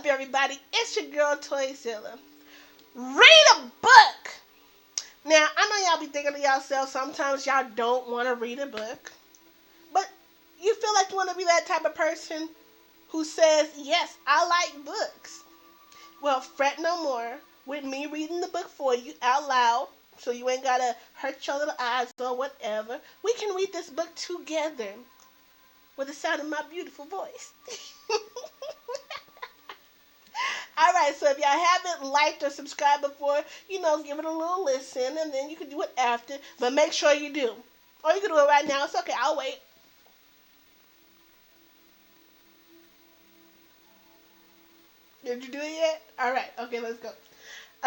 up, everybody? It's your girl Toyzilla. Read a book. Now, I know y'all be thinking to yourself, sometimes y'all don't want to read a book, but you feel like you want to be that type of person who says, yes, I like books. Well, fret no more with me reading the book for you out loud, so you ain't got to hurt your little eyes or whatever. We can read this book together with the sound of my beautiful voice. Alright, so if y'all haven't liked or subscribed before, give it a little listen, and then you can do it after, but make sure you do. Or you can do it right now. It's okay, I'll wait. Did you do it yet? Alright, okay, let's go.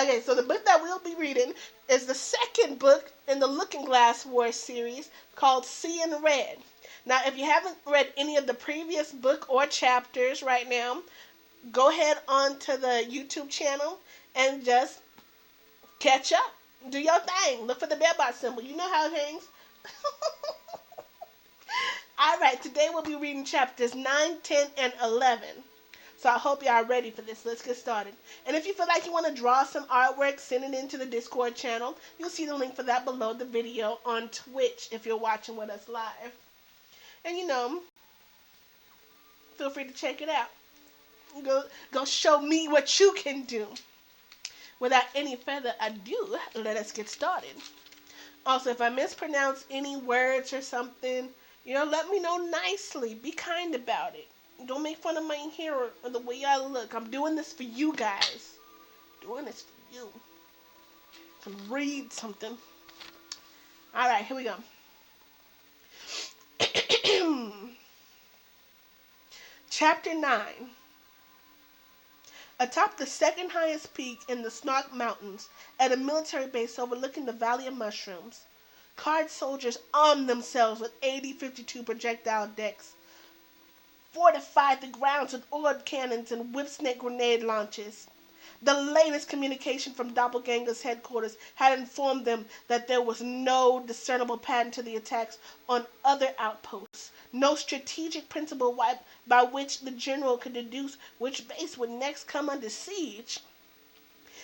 Okay, so the book that we'll be reading is the second book in the Looking Glass War series called Seeing Red. Now, if you haven't read any of the previous book or chapters right now, go ahead onto the YouTube channel and just catch up. Do your thing. Look for the bell bot symbol. You know how it hangs. Alright, today we'll be reading chapters 9, 10, and 11. So I hope y'all are ready for this. Let's get started. And if you feel like you want to draw some artwork, send it into the Discord channel. You'll see the link for that below the video on Twitch if you're watching with us live. And feel free to check it out. Go show me what you can do. Without any further ado, let us get started. Also, if I mispronounce any words or something, let me know nicely. Be kind about it. Don't make fun of my hair or the way I look. I'm doing this for you guys. Doing this for you. To read something. Alright, here we go. Chapter 9. Atop the second highest peak in the Snuggle Mountains, at a military base overlooking the Valley of Mushrooms, card soldiers armed themselves with AD-52 projectile decks, fortified the grounds with orb cannons and whipsnake grenade launches. The latest communication from Doppelganger's headquarters had informed them that there was no discernible pattern to the attacks on other outposts, no strategic principle by which the general could deduce which base would next come under siege.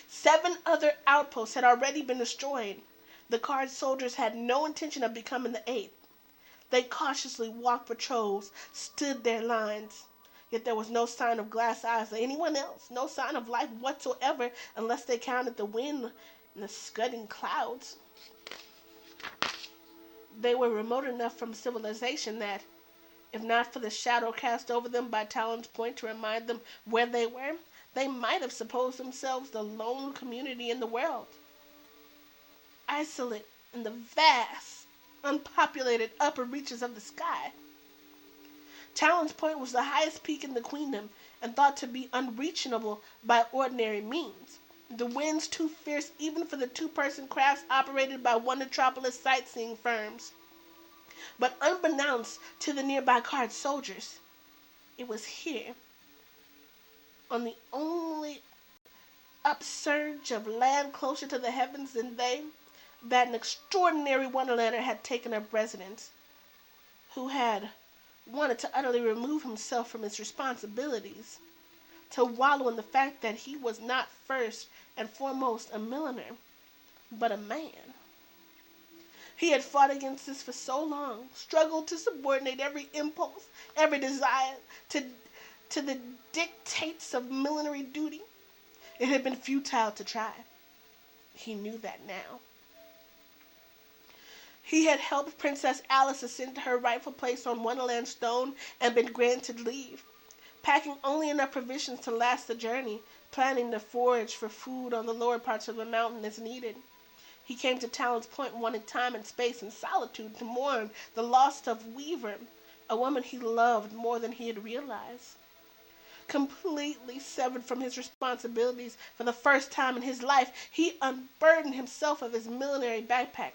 7 other outposts had already been destroyed. The card soldiers had no intention of becoming the 8th. They cautiously walked patrols, stood their lines. Yet there was no sign of glass eyes or anyone else, no sign of life whatsoever unless they counted the wind and the scudding clouds. They were remote enough from civilization that, if not for the shadow cast over them by Talon's Point to remind them where they were, they might have supposed themselves the lone community in the world. Isolate in the vast, unpopulated upper reaches of the sky. Talon's Point was the highest peak in the Queendom and thought to be unreachable by ordinary means. The winds too fierce even for the 2-person crafts operated by one Metropolis sightseeing firms. But unbeknownst to the nearby card soldiers, it was here, on the only upsurge of land closer to the heavens than they, that an extraordinary Wonderlander had taken up residence, who had wanted to utterly remove himself from his responsibilities, to wallow in the fact that he was not first and foremost a milliner, but a man. He had fought against this for so long, struggled to subordinate every impulse, every desire to the dictates of millinery duty. It had been futile to try. He knew that now. He had helped Princess Alice ascend to her rightful place on Wonderland's throne and been granted leave, packing only enough provisions to last the journey, planning to forage for food on the lower parts of the mountain as needed. He came to Talon's Point wanting time and space and solitude to mourn the loss of Weaver, a woman he loved more than he had realized. Completely severed from his responsibilities for the first time in his life, he unburdened himself of his millinery backpack,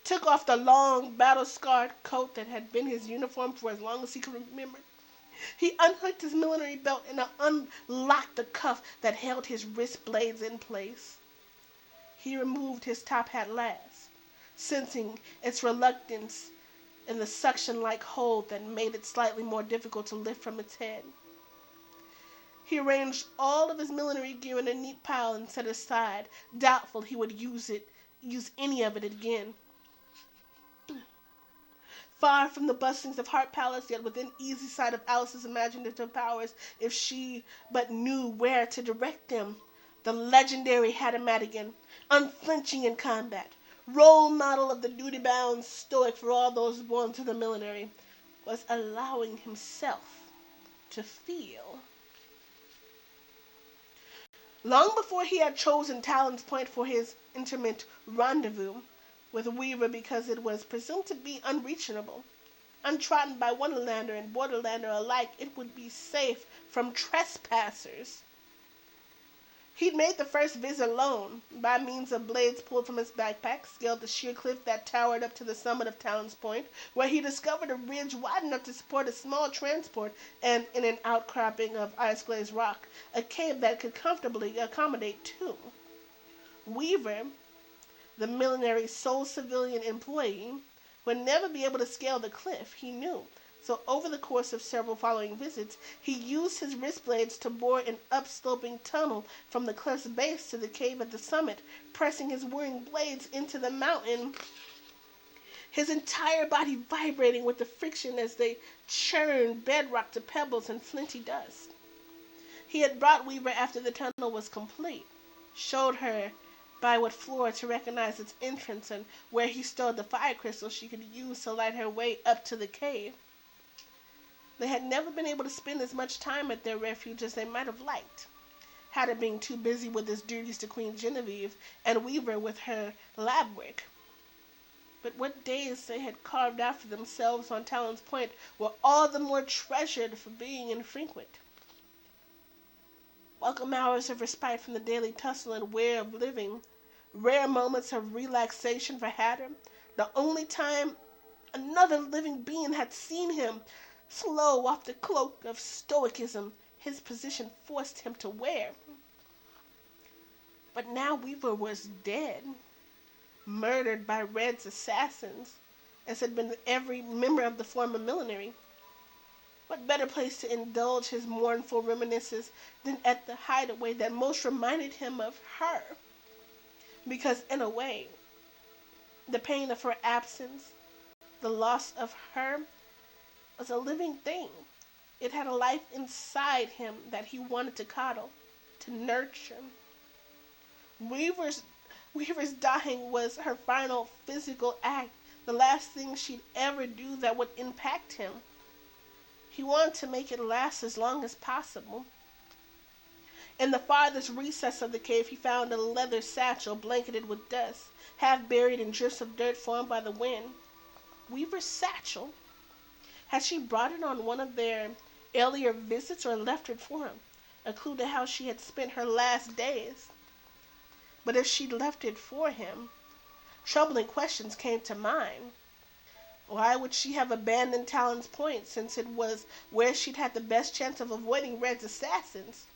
took off the long, battle-scarred coat that had been his uniform for as long as he could remember. He unhooked his millinery belt and unlocked the cuff that held his wrist blades in place. He removed his top hat last, sensing its reluctance in the suction-like hold that made it slightly more difficult to lift from its head. He arranged all of his millinery gear in a neat pile and set it aside, doubtful he would use any of it again. Far from the bustlings of Hart Palace, yet within easy sight of Alice's imaginative powers, if she but knew where to direct them, the legendary Hatter Madigan, unflinching in combat, role model of the duty-bound stoic for all those born to the millinery, was allowing himself to feel. Long before he had chosen Talon's Point for his intimate rendezvous with Weaver because it was presumed to be unreachable, untrodden by Wonderlander and Borderlander alike, it would be safe from trespassers. He'd made the first visit alone, by means of blades pulled from his backpack, scaled the sheer cliff that towered up to the summit of Talon's Point, where he discovered a ridge wide enough to support a small transport, and in an outcropping of ice-glazed rock, a cave that could comfortably accommodate two. Weaver, the millinery's sole civilian employee, would never be able to scale the cliff, he knew. So over the course of several following visits, he used his wrist blades to bore an upsloping tunnel from the cliff's base to the cave at the summit, pressing his whirring blades into the mountain, his entire body vibrating with the friction as they churned bedrock to pebbles and flinty dust. He had brought Weaver after the tunnel was complete, showed her by what floor to recognize its entrance, and where he stowed the fire crystal she could use to light her way up to the cave. They had never been able to spend as much time at their refuge as they might have liked, Hatter being too busy with his duties to Queen Genevieve, and Weaver with her lab work. But what days they had carved out for themselves on Talon's Point were all the more treasured for being infrequent. Welcome hours of respite from the daily tussle and wear of living, rare moments of relaxation for Hatter, the only time another living being had seen him slow off the cloak of stoicism his position forced him to wear. But now Weaver was dead, murdered by Red's assassins, as had been every member of the former millinery. What better place to indulge his mournful reminiscences than at the hideaway that most reminded him of her? Because in a way, the pain of her absence, the loss of her, was a living thing. It had a life inside him that he wanted to coddle, to nurture. Weaver's dying was her final physical act, the last thing she'd ever do that would impact him. He wanted to make it last as long as possible. In the farthest recess of the cave, he found a leather satchel blanketed with dust, half buried in drifts of dirt formed by the wind. Weaver's satchel? Had she brought it on one of their earlier visits or left it for him? A clue to how she had spent her last days. But if she'd left it for him, troubling questions came to mind. Why would she have abandoned Talon's Point, since it was where she'd had the best chance of avoiding Red's assassins?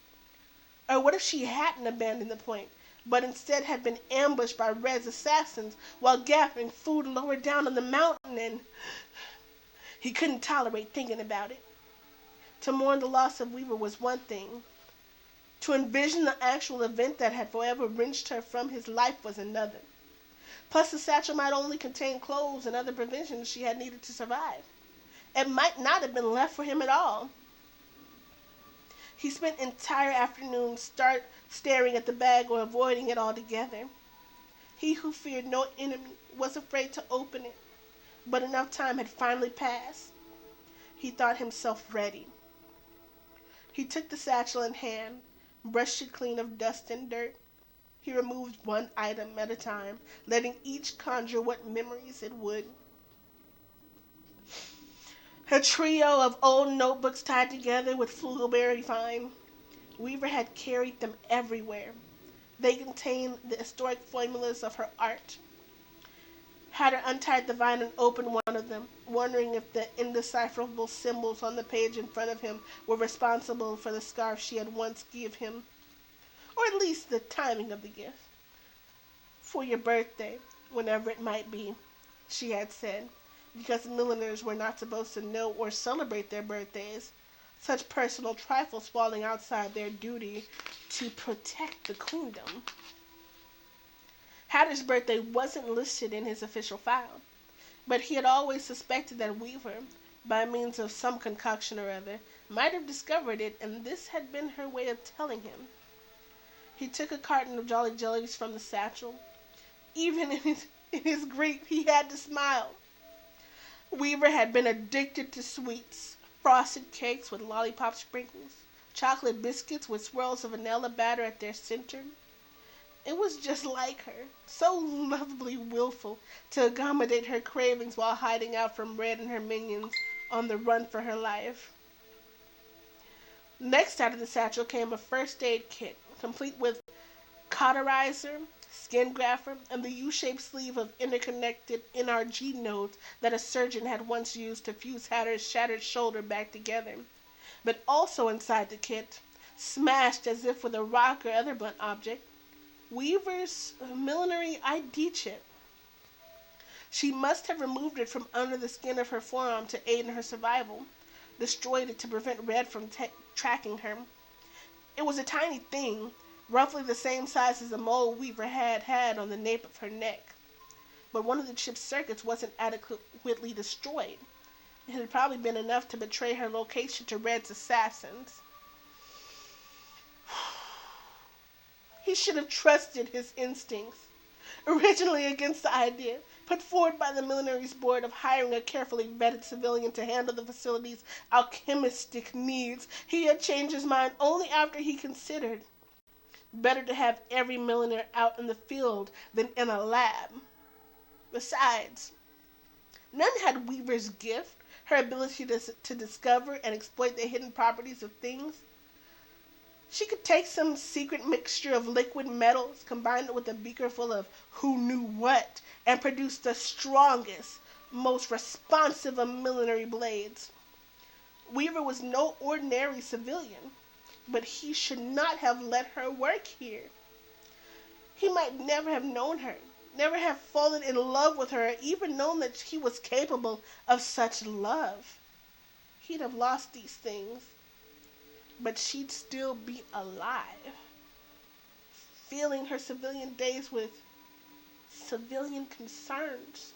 Or what if she hadn't abandoned the point, but instead had been ambushed by Red's assassins while gathering food lower down on the mountain, and he couldn't tolerate thinking about it. To mourn the loss of Weaver was one thing. To envision the actual event that had forever wrenched her from his life was another. Plus, the satchel might only contain clothes and other provisions she had needed to survive. It might not have been left for him at all. He spent entire afternoons staring at the bag or avoiding it altogether. He who feared no enemy was afraid to open it, but enough time had finally passed. He thought himself ready. He took the satchel in hand, brushed it clean of dust and dirt. He removed one item at a time, letting each conjure what memories it would. A trio of old notebooks tied together with flugelberry vine. Weaver had carried them everywhere. They contained the historic formulas of her art. Hatter untied the vine and opened one of them, wondering if the indecipherable symbols on the page in front of him were responsible for the scarf she had once given him, or at least the timing of the gift. For your birthday, whenever it might be, she had said, because milliners were not supposed to know or celebrate their birthdays, such personal trifles falling outside their duty to protect the queendom. Hatter's birthday wasn't listed in his official file, but he had always suspected that Weaver, by means of some concoction or other, might have discovered it, and this had been her way of telling him. He took a carton of Jolly Jellies from the satchel. Even in his grief, he had to smile. Weaver had been addicted to sweets, frosted cakes with lollipop sprinkles, chocolate biscuits with swirls of vanilla batter at their center. It was just like her, so lovably willful to accommodate her cravings while hiding out from Red and her minions on the run for her life. Next out of the satchel came a first aid kit, complete with cauterizer, skin graffer, and the U-shaped sleeve of interconnected NRG nodes that a surgeon had once used to fuse Hatter's shattered shoulder back together. But also inside the kit, smashed as if with a rock or other blunt object, Weaver's millinery ID chip. She must have removed it from under the skin of her forearm to aid in her survival, destroyed it to prevent Red from tracking her. It was a tiny thing, roughly the same size as the mole Weaver had on the nape of her neck. But one of the chip's circuits wasn't adequately destroyed. It had probably been enough to betray her location to Red's assassins. He should have trusted his instincts. Originally against the idea, put forward by the millinery's board of hiring a carefully vetted civilian to handle the facility's alchemistic needs, he had changed his mind only after he considered better to have every milliner out in the field than in a lab. Besides, none had Weaver's gift, her ability to discover and exploit the hidden properties of things. She could take some secret mixture of liquid metals, combine it with a beaker full of who knew what, and produce the strongest, most responsive of millinery blades. Weaver was no ordinary civilian, but he should not have let her work here. He might never have known her, never have fallen in love with her, or even known that he was capable of such love. He'd have lost these things, but she'd still be alive, filling her civilian days with civilian concerns.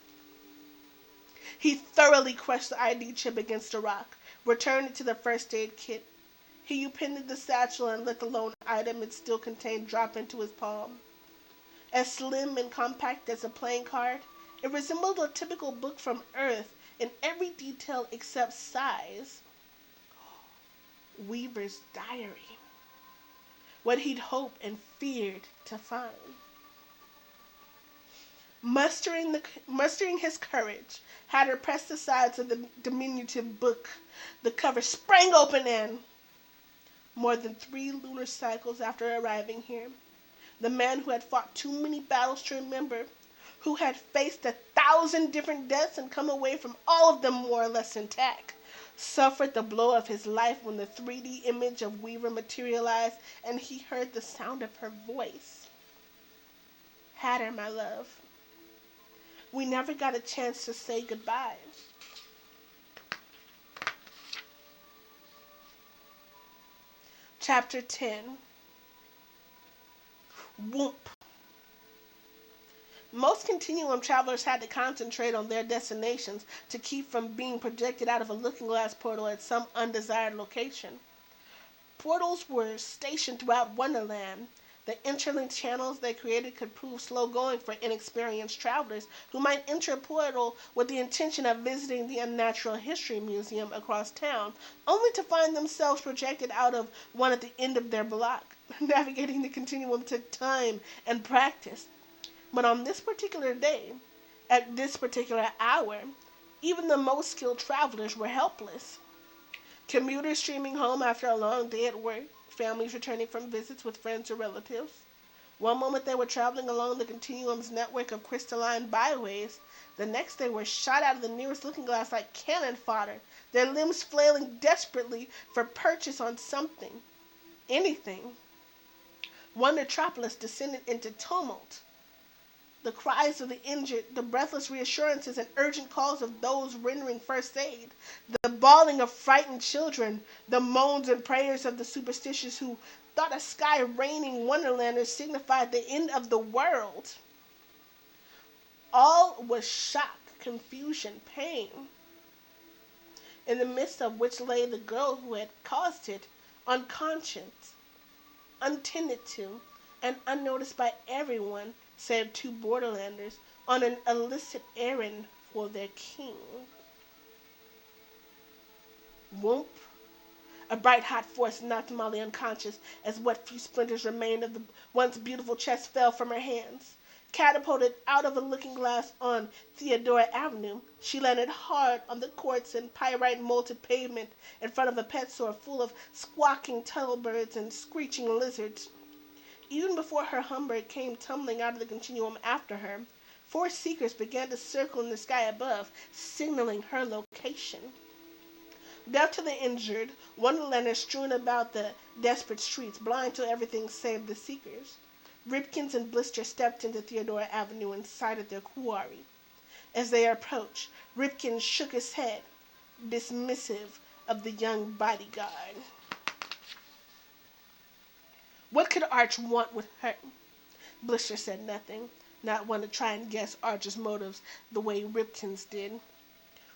He thoroughly crushed the ID chip against a rock, returned it to the first aid kit. He upended the satchel and let the lone item it still contained drop into his palm. As slim and compact as a playing card, it resembled a typical book from Earth in every detail except size. Weaver's diary. What he'd hoped and feared to find. Mustering his courage, Hatter pressed the sides of the diminutive book. The cover sprang open and, more than 3 lunar cycles after arriving here, the man who had fought too many battles to remember, who had faced 1,000 different deaths and come away from all of them more or less intact, suffered the blow of his life when the 3D image of Weaver materialized and he heard the sound of her voice. Hatter, my love, we never got a chance to say goodbye. Chapter 10. Whoop. Most Continuum travelers had to concentrate on their destinations to keep from being projected out of a looking glass portal at some undesired location. Portals were stationed throughout Wonderland. The interlinked channels they created could prove slow going for inexperienced travelers who might enter a portal with the intention of visiting the Unnatural History Museum across town, only to find themselves projected out of one at the end of their block. Navigating the continuum took time and practice. But on this particular day, at this particular hour, even the most skilled travelers were helpless. Commuters streaming home after a long day at work, families returning from visits with friends or relatives. One moment they were traveling along the continuum's network of crystalline byways, the next they were shot out of the nearest looking glass like cannon fodder, their limbs flailing desperately for purchase on something, anything. One metropolis descended into tumult. The cries of the injured, the breathless reassurances and urgent calls of those rendering first aid, the bawling of frightened children, the moans and prayers of the superstitious who thought a sky raining wonderlander signified the end of the world. All was shock, confusion, pain, in the midst of which lay the girl who had caused it, unconscious, untended to, and unnoticed by everyone save two borderlanders on an illicit errand for their king. Whoomp! A bright hot force knocked Molly unconscious as what few splinters remained of the once beautiful chest fell from her hands. Catapulted out of a looking-glass on Theodora Avenue, she landed hard on the quartz and pyrite molded pavement in front of a pet store full of squawking tunnel-birds and screeching lizards. Even before her Humber came tumbling out of the continuum after her, 4 seekers began to circle in the sky above, signaling her location. Deaf to the injured, wonderlanders strewn about the desperate streets, blind to everything save the seekers. Ripkins and Blister stepped into Theodora Avenue and sighted their quarry. As they approached, Ripkins shook his head, dismissive of the young bodyguard. What could Arch want with her? Blister said nothing, not one to try and guess Arch's motives the way Ripkins did.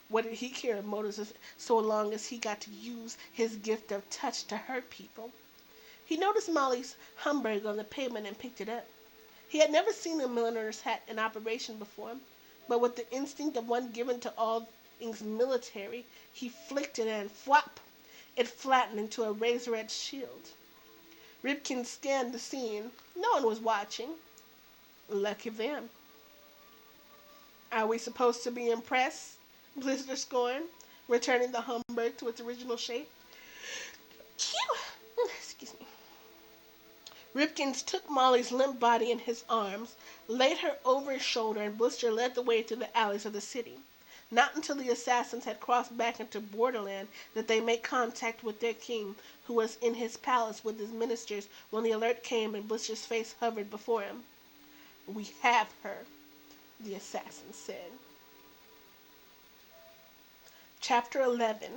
What did he care of motives so long as he got to use his gift of touch to hurt people? He noticed Molly's Humberg on the pavement and picked it up. He had never seen a milliner's hat in operation before, but with the instinct of one given to all things military, he flicked it and flop! It flattened into a razor-edged shield. Ripkin scanned the scene. No one was watching. Lucky them. Are we supposed to be impressed? Blister scorned, returning the Humberg to its original shape. Excuse me. Ripkins took Molly's limp body in his arms, laid her over his shoulder, and Blister led the way through the alleys of the city. Not until the assassins had crossed back into Borderland did they make contact with their king, who was in his palace with his ministers when the alert came and Blister's face hovered before him. We have her, the assassin said. Chapter 11.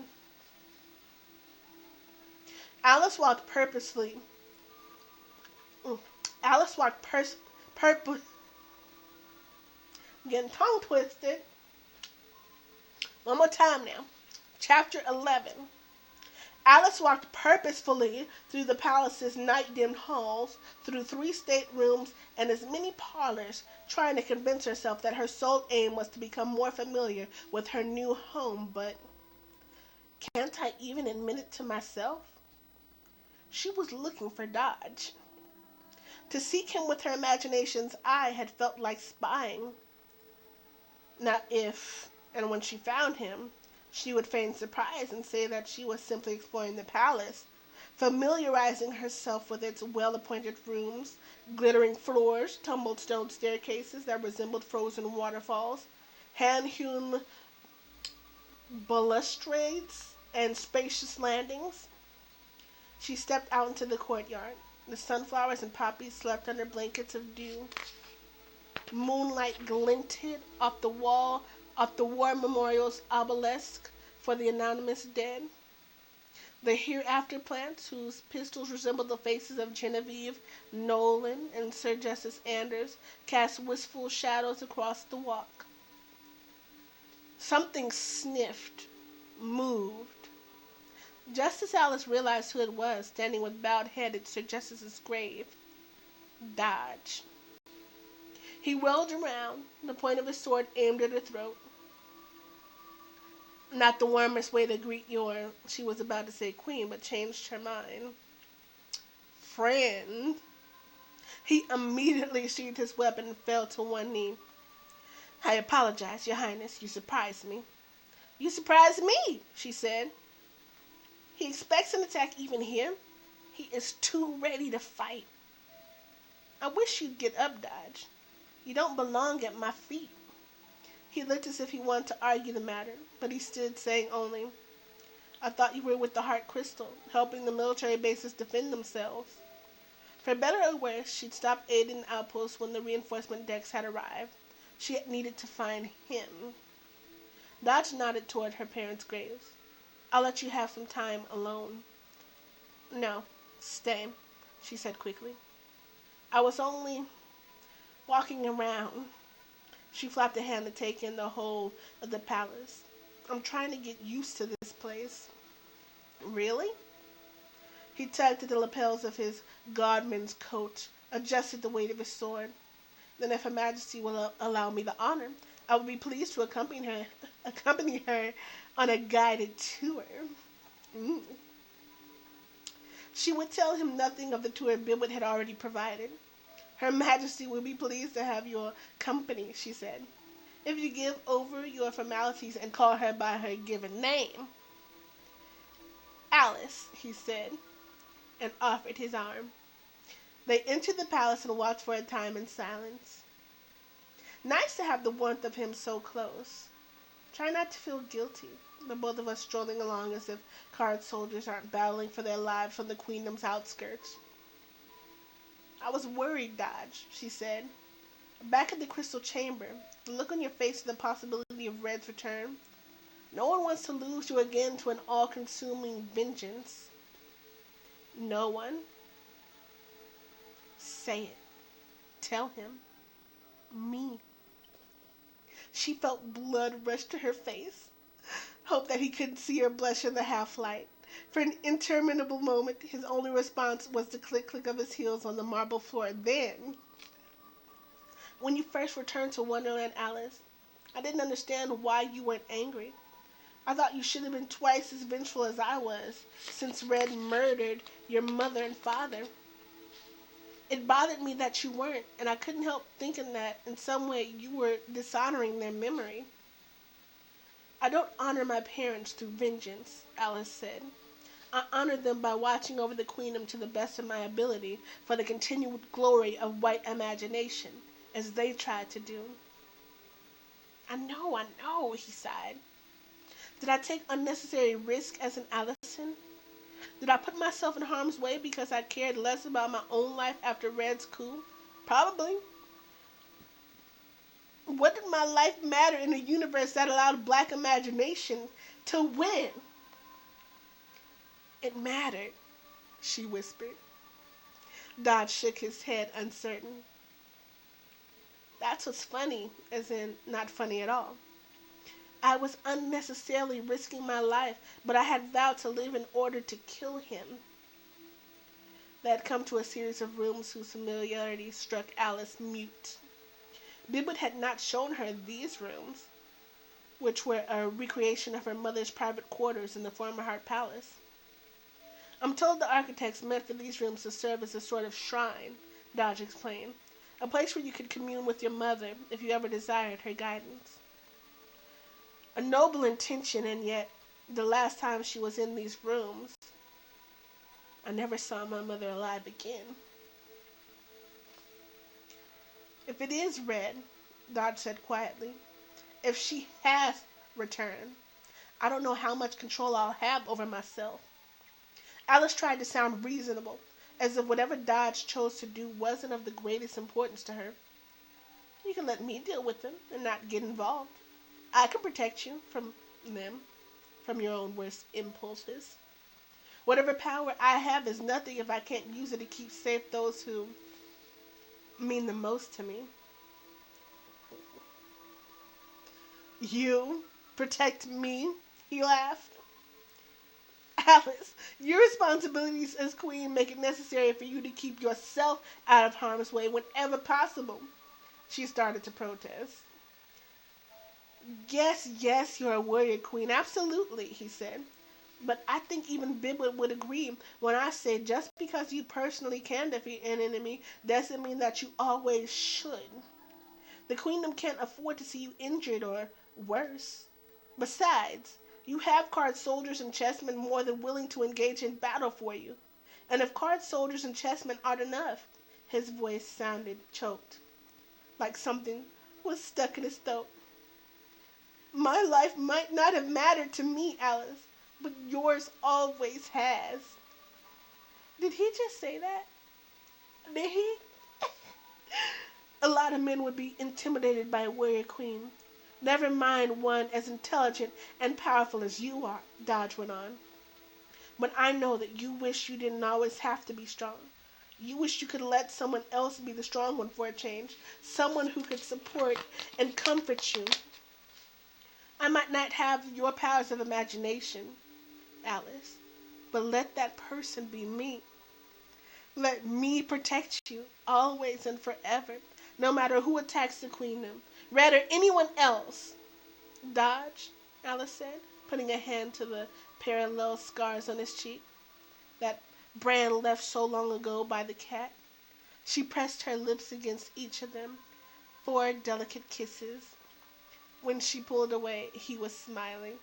Alice walked purposely. Alice walked I'm getting tongue twisted. One more time now. Chapter 11. Alice walked purposefully through the palace's night-dimmed halls, through 3 staterooms and as many parlors, trying to convince herself that her sole aim was to become more familiar with her new home, but can't I even admit it to myself? She was looking for Dodge. To seek him with her imagination's eye had felt like spying. Now if, and when she found him, she would feign surprise and say that she was simply exploring the palace, familiarizing herself with its well-appointed rooms, glittering floors, tumbled stone staircases that resembled frozen waterfalls, hand-hewn balustrades, and spacious landings. She stepped out into the courtyard. The sunflowers and poppies slept under blankets of dew. Moonlight glinted off the war memorial's obelisk for the anonymous dead. The hereafter plants, whose pistils resembled the faces of Genevieve, Nolan, and Sir Justice Anders, cast wistful shadows across the walk. Something sniffed, moved. Just as Alice realized who it was, standing with bowed head at Sir Justice's grave. Dodge. He whirled around, the point of his sword aimed at her throat. Not the warmest way to greet your, she was about to say queen, but changed her mind. Friend. He immediately sheathed his weapon and fell to one knee. I apologize, Your Highness. You surprised me. You surprised me, she said. He expects an attack even here. He is too ready to fight. I wish you'd get up, Dodge. You don't belong at my feet. He looked as if he wanted to argue the matter, but he stood, saying only, I thought you were with the Heart Crystal, helping the military bases defend themselves. For better or worse, she'd stopped aiding the outpost when the reinforcement decks had arrived. She had needed to find him. Dodge nodded toward her parents' graves. I'll let you have some time alone. No, stay, she said quickly. I was only walking around. She flapped a hand to take in the whole of the palace. I'm trying to get used to this place. Really? He tugged at the lapels of his guardman's coat, adjusted the weight of his sword. Then if Her Majesty will allow me the honor, I would be pleased to accompany her on a guided tour. Mm. She would tell him nothing of the tour Bibwood had already provided. Her Majesty will be pleased to have your company, she said, if you give over your formalities and call her by her given name. Alice, he said, and offered his arm. They entered the palace and walked for a time in silence. Nice to have the warmth of him so close. Try not to feel guilty, the both of us strolling along as if card soldiers aren't battling for their lives on the queendom's outskirts. I was worried, Dodge, she said. Back at the crystal chamber, the look on your face at the possibility of Red's return. No one wants to lose you again to an all-consuming vengeance. No one? Say it. Tell him. Me. She felt blood rush to her face. Hoped that he couldn't see her blush in the half-light. For an interminable moment, his only response was the click-click of his heels on the marble floor. Then, when you first returned to Wonderland, Alice, I didn't understand why you weren't angry. I thought you should have been twice as vengeful as I was, since Red murdered your mother and father. It bothered me that you weren't, and I couldn't help thinking that in some way you were dishonoring their memory. I don't honor my parents through vengeance, Alice said. I honor them by watching over the queendom to the best of my ability for the continued glory of white imagination, as they tried to do. I know, he sighed. Did I take unnecessary risk as an Allison? Did I put myself in harm's way because I cared less about my own life after Red's coup? Probably. What did my life matter in a universe that allowed black imagination to win? It mattered, she whispered. Dodge shook his head, uncertain. That's what's funny, as in not funny at all. I was unnecessarily risking my life, but I had vowed to live in order to kill him. They had come to a series of rooms whose familiarity struck Alice mute. Bibwood had not shown her these rooms, which were a recreation of her mother's private quarters in the former Heart Palace. I'm told the architects meant for these rooms to serve as a sort of shrine, Dodge explained, a place where you could commune with your mother if you ever desired her guidance. A noble intention, and yet, the last time she was in these rooms, I never saw my mother alive again. If it is Red, Dodge said quietly, if she has returned, I don't know how much control I'll have over myself. Alice tried to sound reasonable, as if whatever Dodge chose to do wasn't of the greatest importance to her. You can let me deal with them and not get involved. I can protect you from them, from your own worst impulses. Whatever power I have is nothing if I can't use it to keep safe those who mean the most to me. You protect me? He laughed. Alice, your responsibilities as queen make it necessary for you to keep yourself out of harm's way whenever possible. She started to protest. Yes, you're a warrior queen, absolutely, he said. But I think even Bibwood would agree when I say just because you personally can defeat an enemy doesn't mean that you always should. The queendom can't afford to see you injured or worse. Besides, you have card soldiers and chessmen more than willing to engage in battle for you. And if card soldiers and chessmen aren't enough, his voice sounded choked, like something was stuck in his throat. My life might not have mattered to me, Alice, but yours always has. Did he just say that? Did he? A lot of men would be intimidated by a warrior queen. Never mind one as intelligent and powerful as you are, Dodge went on. But I know that you wish you didn't always have to be strong. You wish you could let someone else be the strong one for a change. Someone who could support and comfort you. I might not have your powers of imagination, Alice, but let that person be me. Let me protect you, always and forever, no matter who attacks the queendom, Red or anyone else. Dodge, Alice said, putting a hand to the parallel scars on his cheek, that brand left so long ago by the cat. She pressed her lips against each of them, 4 delicate kisses. When she pulled away, he was smiling.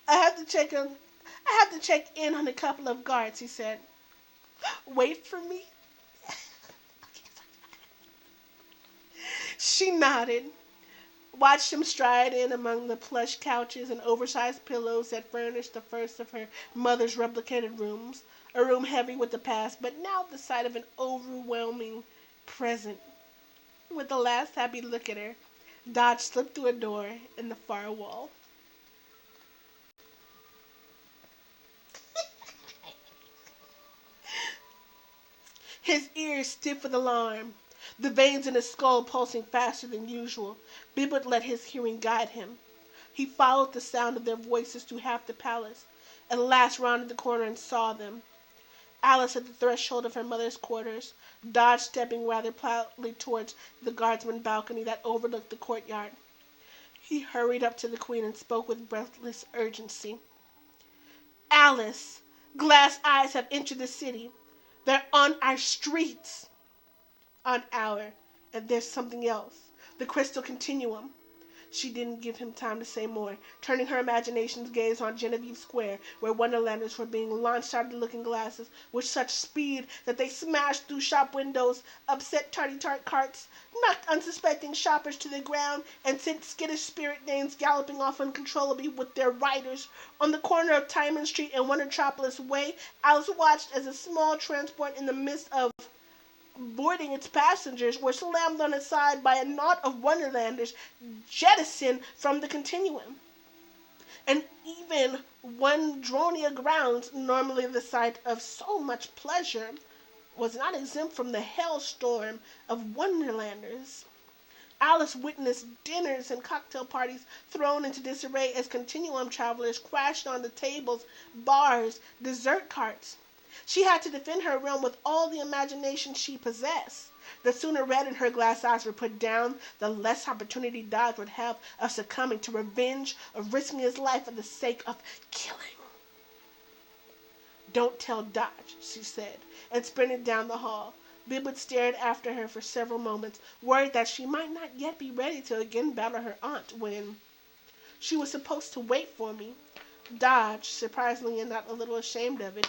I have to check on I have to check in on a couple of guards, he said. Wait for me? She nodded, watched him stride in among the plush couches and oversized pillows that furnished the first of her mother's replicated rooms, a room heavy with the past, but now the sight of an overwhelming present. With a last happy look at her, Dodge slipped through a door in the far wall. His ears stiff with alarm, the veins in his skull pulsing faster than usual, Bibbert let his hearing guide him. He followed the sound of their voices through half the palace, and last rounded the corner and saw them. Alice at the threshold of her mother's quarters, Dodge stepping rather proudly towards the guardsman's balcony that overlooked the courtyard. He hurried up to the queen and spoke with breathless urgency. Alice, glass eyes have entered the city. They're on our streets. On our, and there's something else. The crystal continuum. She didn't give him time to say more, turning her imagination's gaze on Genevieve Square, where Wonderlanders were being launched out of the looking glasses with such speed that they smashed through shop windows, upset tarty-tart carts, knocked unsuspecting shoppers to the ground, and sent skittish spirit dames galloping off uncontrollably with their riders. On the corner of Timon Street and Wondertropolis Way, Alice watched as a small transport in the midst of boarding its passengers were slammed on its side by a knot of Wonderlanders jettisoned from the continuum. And even Wondronia grounds, normally the site of so much pleasure, was not exempt from the hailstorm of Wonderlanders. Alice witnessed dinners and cocktail parties thrown into disarray as continuum travelers crashed onto tables, bars, dessert carts. She had to defend her realm with all the imagination she possessed. The sooner Red and her glass eyes were put down, the less opportunity Dodge would have of succumbing to revenge, of risking his life for the sake of killing. Don't tell Dodge, she said, and sprinted down the hall. Bibbert stared after her for several moments, worried that she might not yet be ready to again battle her aunt when she was supposed to wait for me. Dodge, surprisingly and not a little ashamed of it,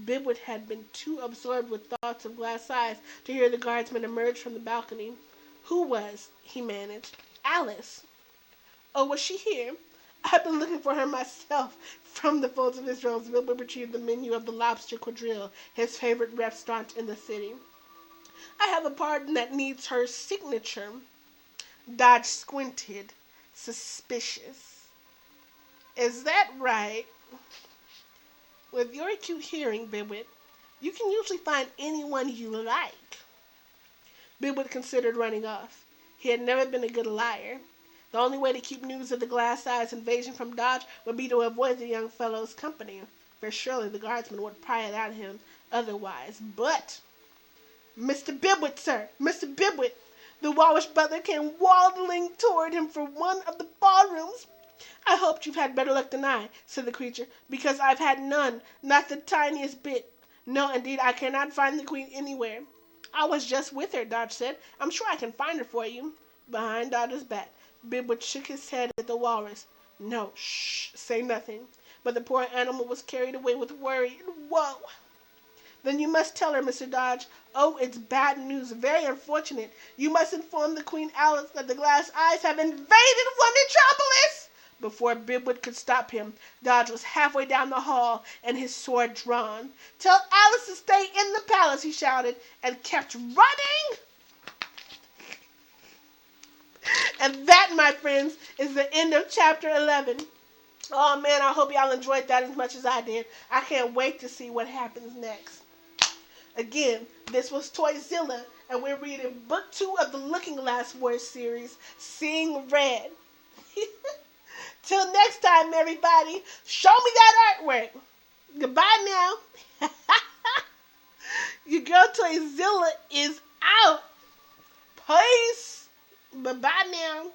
Bibbert had been too absorbed with thoughts of glass eyes to hear the guardsman emerge from the balcony. Who was, he managed. Alice. Oh, was she here? I've been looking for her myself. From the folds of his robes, Bibbert retrieved the menu of the Lobster Quadrille, his favorite restaurant in the city. I have a pardon that needs her signature. Dodge squinted, suspicious. Is that right? With your acute hearing, Bibbert, you can usually find anyone you like. Bibbert considered running off. He had never been a good liar. The only way to keep news of the glass eyes invasion from Dodge would be to avoid the young fellow's company, for surely the guardsman would pry it out of him otherwise. But, Mr. Bibbert, sir, Mr. Bibbert, the Walrus butler came waddling toward him from one of the ballrooms. I hoped you've had better luck than I, said the creature, because I've had none, not the tiniest bit. No, indeed, I cannot find the queen anywhere. I was just with her, Dodge said. I'm sure I can find her for you. Behind Dodge's back, Bibbert shook his head at the walrus. No, shh, say nothing. But the poor animal was carried away with worry and woe. Then you must tell her, Mr. Dodge. Oh, it's bad news, very unfortunate. You must inform the Queen Alice that the glass eyes have invaded Wondertropolis. Before Bidwood could stop him, Dodge was halfway down the hall and his sword drawn. "Tell Alice to stay in the palace," he shouted, and kept running. And that, my friends, is the end of chapter 11. Oh man, I hope y'all enjoyed that as much as I did. I can't wait to see what happens next. Again, this was Toyzilla, and we're reading book 2 of the Looking Glass Wars series, Seeing Red. Till next time, everybody, show me that artwork. Goodbye now. Your girl Toyzilla is out. Peace. Bye-bye now.